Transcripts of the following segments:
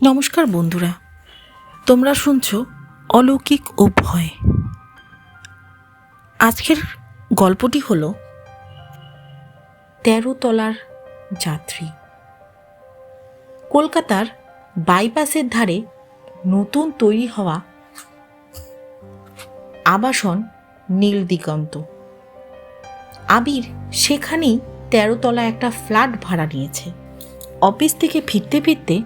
নমস্কার বন্ধুরা, তোমরা শুনছো অলৌকিক ও ভয়। আজকের গল্পটি হলো ১৩ তলার যাত্রী। কলকাতার বাইপাসের ধারে নতুন তৈরি হওয়া আবাসন নীল দিগন্ত। আবির সেখানেই ১৩ তলা একটা ফ্ল্যাট ভাড়া নিয়েছে। অফিস থেকে ফিরতে ফিরতে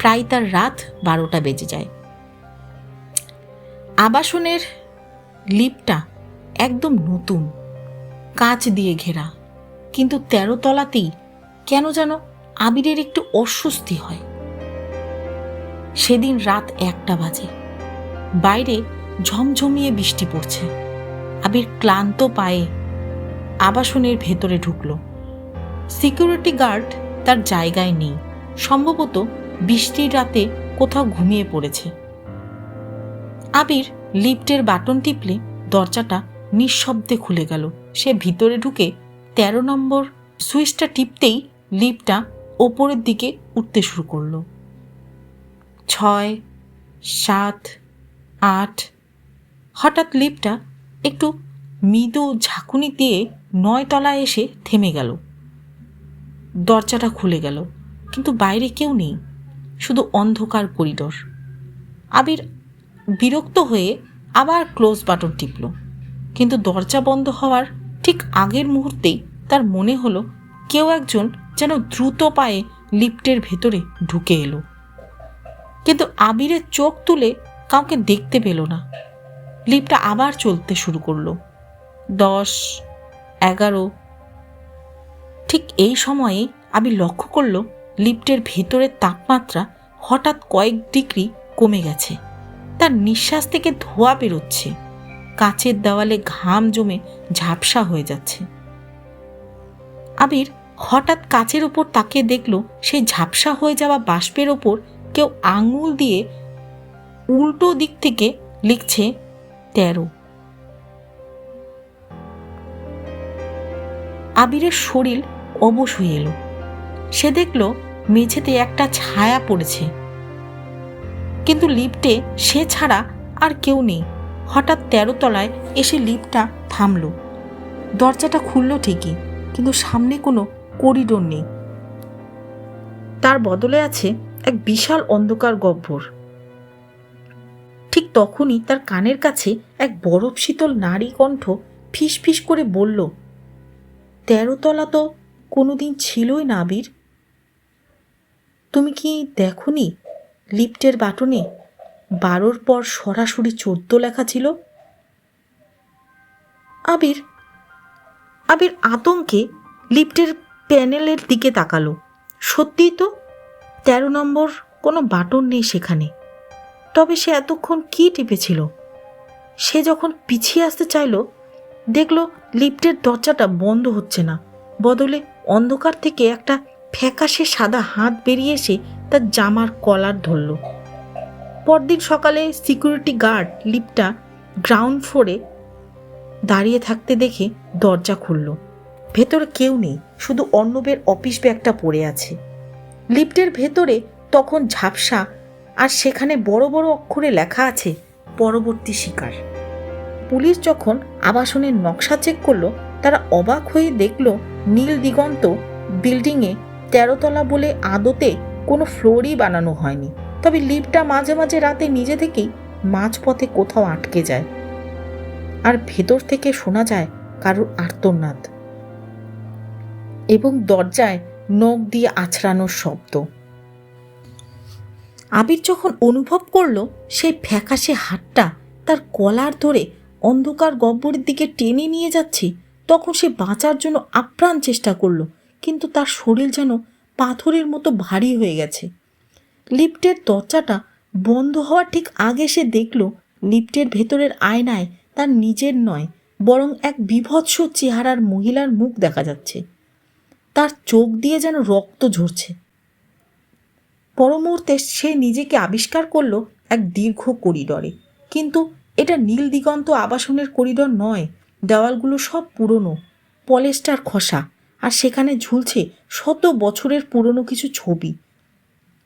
প্রায় তার রাত ১২টা বেজে যায়। আবাসনের লিফটটা একদম নতুন, কাঁচ দিয়ে ঘেরা, কিন্তু ১৩ তলাতেই কেন যেন আবিরের একটু অস্বস্তি হয়। সেদিন রাত ১টা বাজে, বাইরে ঝমঝমিয়ে বৃষ্টি পড়ছে। আবির ক্লান্ত পায়ে আবাসনের ভেতরে ঢুকল। সিকিউরিটি গার্ড তার জায়গায় নেই, সম্ভবত বৃষ্টির রাতে কোথাও ঘুমিয়ে পড়েছে। আবির লিফটের বাটন টিপলে দরজাটা নিঃশব্দে খুলে গেল। সে ভিতরে ঢুকে ১৩ নম্বর সুইচটা টিপতেই লিফটটা ওপরের দিকে উঠতে শুরু করলো। ৬, ৭, ৮। হঠাৎ লিফটটা একটু মৃদু ঝাঁকুনি দিয়ে ৯ তলায় এসে থেমে গেল। দরজাটা খুলে গেল, কিন্তু বাইরে কেউ নেই, শুধু অন্ধকার করিডোর। আবির বিরক্ত হয়ে আবার ক্লোজ বাটন টিপল, কিন্তু দরজা বন্ধ হওয়ার ঠিক আগের মুহূর্তেই তার মনে হলো কেউ একজন যেন দ্রুত পায়ে লিফটের ভেতরে ঢুকে এলো। কিন্তু আবিরের চোখ তুলে কাউকে দেখতে পেল না। লিফটটা আবার চলতে শুরু করলো। ১০, ১১। ঠিক এই সময়ে আবির লক্ষ্য করলো লিফটের ভেতরের তাপমাত্রা হঠাৎ কয়েক ডিগ্রি কমে গেছে। তার নিঃশ্বাস থেকে ধোঁয়া বেরোচ্ছে, কাচের দেওয়ালে ঘাম জমে ঝাপসা হয়ে যাচ্ছে। আবির হঠাৎ কাচের ওপর তাকিয়ে দেখলো সেই ঝাপসা হয়ে যাওয়া বাষ্পের ওপর কেউ আঙুল দিয়ে উল্টো দিক থেকে লিখছে ১৩। আবিরের শরীর অবশ হয়ে এলো। সে দেখলো মেঝেতে একটা ছায়া পড়েছে, কিন্তু লিফটে সে ছাড়া আর কেউ নেই। হঠাৎ ১৩ তলায় এসে লিফটটা থামলো। দরজাটা খুলল ঠিকই, কিন্তু সামনে কোনো করিডোর নেই। তার বদলে আছে এক বিশাল অন্ধকার গহ্বর। ঠিক তখনই তার কানের কাছে এক বরফ শীতল নারী কণ্ঠ ফিস ফিস করে বলল, ১৩ তলা তো কোনোদিন ছিলই না আবির। তুমি কি দেখোনি লিফটের বাটনে ১২র পর সরাসরি ১৪ লেখা ছিল? আবির আতঙ্কে লিফটের প্যানেলের দিকে তাকালো। সত্যিই তো ১৩ নম্বর কোনো বাটন নেই সেখানে। তবে সে এতক্ষণ কি টিপেছিল? সে যখন পিছিয়ে আসতে চাইল, দেখলো লিফটের দরজাটা বন্ধ হচ্ছে না, বদলে অন্ধকার থেকে একটা ফ্যাকাশে সাদা হাত বেরিয়ে এসে তার জামার কলার ধরল। পরদিন সকালে সিকিউরিটি গার্ড লিফটটা গ্রাউন্ড ফ্লোরে দাঁড়িয়ে থাকতে দেখে দরজা খুলল। ভেতরে কেউ নেই, শুধু অর্ণবের অফিস ব্যাগটা পড়ে আছে। লিফটের ভেতরে তখন ঝাপসা, আর সেখানে বড় বড় অক্ষরে লেখা আছে পরবর্তী শিকার। পুলিশ যখন আবাসনের নকশা চেক করলো, তারা অবাক হয়ে দেখল নীল দিগন্ত বিল্ডিংয়ে ১৩ তলা বলে আদতে কোনো ফ্লোরই বানানো হয়নি। তবে লিফটটা মাঝে মাঝে রাতে নিজে থেকেই মাঝপথে কোথাও আটকে যায়, আর ভেতর থেকে শোনা যায় কারোর আর্তনাদ এবং দরজায় নখ দিয়ে আছড়ানোর শব্দ। আবির যখন অনুভব করলো সেই ফ্যাকাশে হাতটা তার কলার ধরে অন্ধকার গহ্বরের দিকে টেনে নিয়ে যাচ্ছে, তখন সে বাঁচার জন্য আপ্রাণ চেষ্টা করলো, কিন্তু তার শরীর যেন পাথরের মতো ভারী হয়ে গেছে। লিফটের দরজাটা বন্ধ হওয়ার ঠিক আগে সে দেখল লিফটের ভেতরের আয়নায় তার নিজের নয়, বরং এক বিভৎস চেহারার মহিলার মুখ দেখা যাচ্ছে। তার চোখ দিয়ে যেন রক্ত ঝরছে। পর মুহূর্তে সে নিজেকে আবিষ্কার করলো এক দীর্ঘ করিডরে, কিন্তু এটা নীল দিগন্ত আবাসনের করিডর নয়। দেওয়ালগুলো সব পুরনো, পলেস্টার খসা, আর সেখানে ঝুলছে শত বছরের পুরনো কিছু ছবি।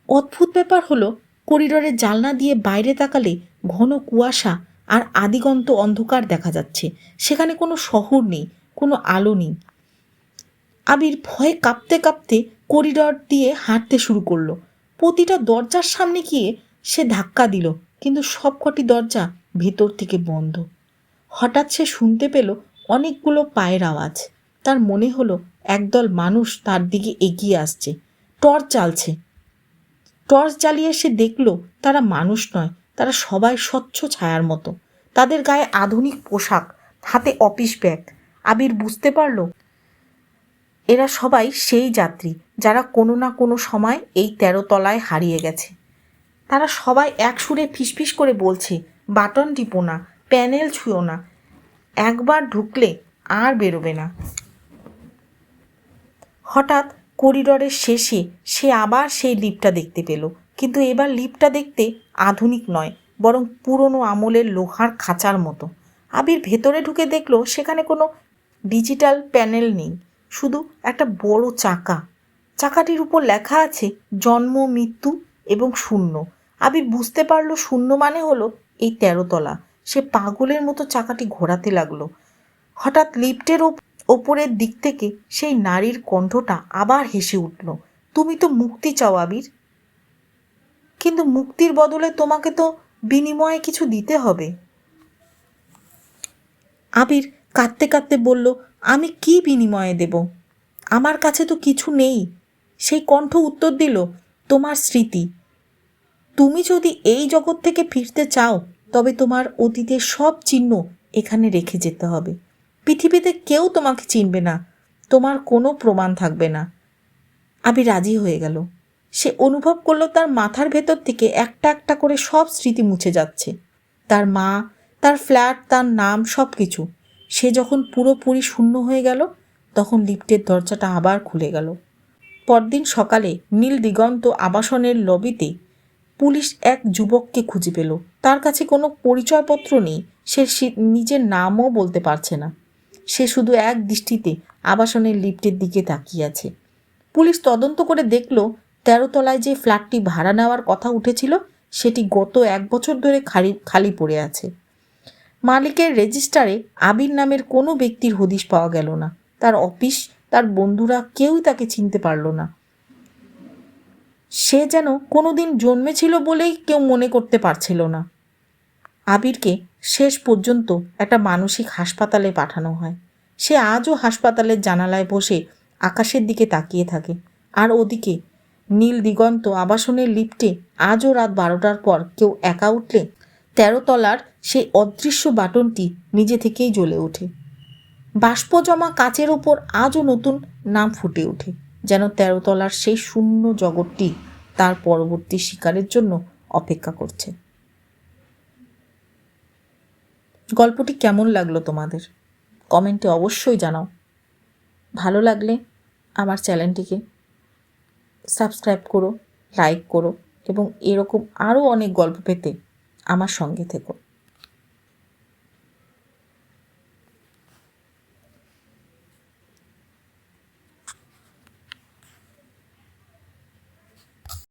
অদ্ভুত ব্যাপার হলো করিডোরের জানলা দিয়ে বাইরে তাকালে ঘন কুয়াশা আর আদিগন্ত অন্ধকার দেখা যাচ্ছে। সেখানে কোনো শহর নেই, কোনো আলো নেই। আবির ভয়ে কাঁপতে কাঁপতে করিডর দিয়ে হাঁটতে শুরু করলো। প্রতিটা দরজার সামনে গিয়ে সে ধাক্কা দিল, কিন্তু সবকটি দরজা ভেতর থেকে বন্ধ। হঠাৎ সে শুনতে পেল অনেকগুলো পায়ের আওয়াজ। তার মনে হলো একদল মানুষ তার দিকে এগিয়ে আসছে, টর্চ জ্বালছে। টর্চ জ্বালিয়ে সে দেখল তারা মানুষ নয়, তারা সবাই স্বচ্ছ ছায়ার মতো। তাদের গায়ে আধুনিক পোশাক, হাতে অফিস ব্যাগ। আবির বুঝতে পারল এরা সবাই সেই যাত্রী যারা কোনো না কোনো সময় এই 13 তলায় হারিয়ে গেছে। তারা সবাই এক সুরে ফিসফিস করে বলছে, বাটন টিপো না, প্যানেল ছুঁয়ো না, একবার ঢুকলে আর বেরোবে না। হঠাৎ করিডরের শেষে সে আবার সেই লিফটটা দেখতে পেল, কিন্তু এবার লিফটটা দেখতে আধুনিক নয়, বরং পুরনো আমলের লোহার খাঁচার মতো। আবির ভেতরে ঢুকে দেখল সেখানে কোনো ডিজিটাল প্যানেল নেই, শুধু একটা বড় চাকা। চাকাটির উপর লেখা আছে জন্ম, মৃত্যু এবং শূন্য। আবির বুঝতে পারল শূন্য মানে হলো এই 13 তলা। সে পাগলের মতো চাকাটি ঘোরাতে লাগলো। হঠাৎ লিফটের ওপরের দিক থেকে সেই নারীর কণ্ঠটা আবার হেসে উঠল, তুমি তো মুক্তি চাও আবির, কিন্তু মুক্তির বদলে তোমাকে তো বিনিময়ে কিছু দিতে হবে। আবির কাঁদতে কাঁদতে বলল, আমি কি বিনিময়ে দেব? আমার কাছে তো কিছু নেই। সেই কণ্ঠ উত্তর দিল, তোমার স্মৃতি। তুমি যদি এই জগৎ থেকে ফিরতে চাও তবে তোমার অতীতের সব চিহ্ন এখানে রেখে যেতে হবে। পৃথিবীতে কেউ তোমাকে চিনবে না, তোমার কোনো প্রমাণ থাকবে না। আবির রাজি হয়ে গেল। সে অনুভব করলো তার মাথার ভেতর থেকে একটা একটা করে সব স্মৃতি মুছে যাচ্ছে। তার মা, তার ফ্ল্যাট, তার নাম, সব কিছু। সে যখন পুরোপুরি শূন্য হয়ে গেল তখন লিফটের দরজাটা আবার খুলে গেল। পরদিন সকালে নীল দিগন্ত আবাসনের লবিতে পুলিশ এক যুবককে খুঁজে পেল। তার কাছে কোনো পরিচয়পত্র নেই, সে নিজের নামও বলতে পারছে না। সে শুধু এক দৃষ্টিতে আবাসনের লিফটের দিকে তাকিয়ে আছে। পুলিশ তদন্ত করে দেখল 13 তলায় যে ফ্ল্যাটটি ভাড়া নেওয়ার কথা উঠেছিল সেটি গত 1 বছর ধরে খালি পড়ে আছে। মালিকের রেজিস্টারে আবির নামের কোনো ব্যক্তির হদিশ পাওয়া গেল না। তার অফিস, তার বন্ধুরা কেউই তাকে চিনতে পারল না। সে যেন কোনো দিন জন্মেছিল বলেই কেউ মনে করতে পারছিল না। আবিরকে শেষ পর্যন্ত একটা মানসিক হাসপাতালে পাঠানো হয়। সে আজও হাসপাতালের জানালায় বসে আকাশের দিকে তাকিয়ে থাকে। আর ওদিকে নীল দিগন্ত আবাসনের লিফটে আজও রাত 12টার পর কেউ একা উঠলে 13 তলার সেই অদৃশ্য বাটনটি নিজে থেকেই জ্বলে ওঠে। বাষ্প জমা কাচের ওপর আজও নতুন নাম ফুটে ওঠে, যেন 13 তলার সেই শূন্য জগৎটি তার পরবর্তী শিকারের জন্য অপেক্ষা করছে। গল্পটি কেমন লাগলো তোমাদের? কমেন্টে অবশ্যই জানাও। ভালো লাগলে আমার চ্যানেলটিকে সাবস্ক্রাইব করো, লাইক করো এবং এরকম আরও অনেক গল্প পেতে আমার সঙ্গে থেকো।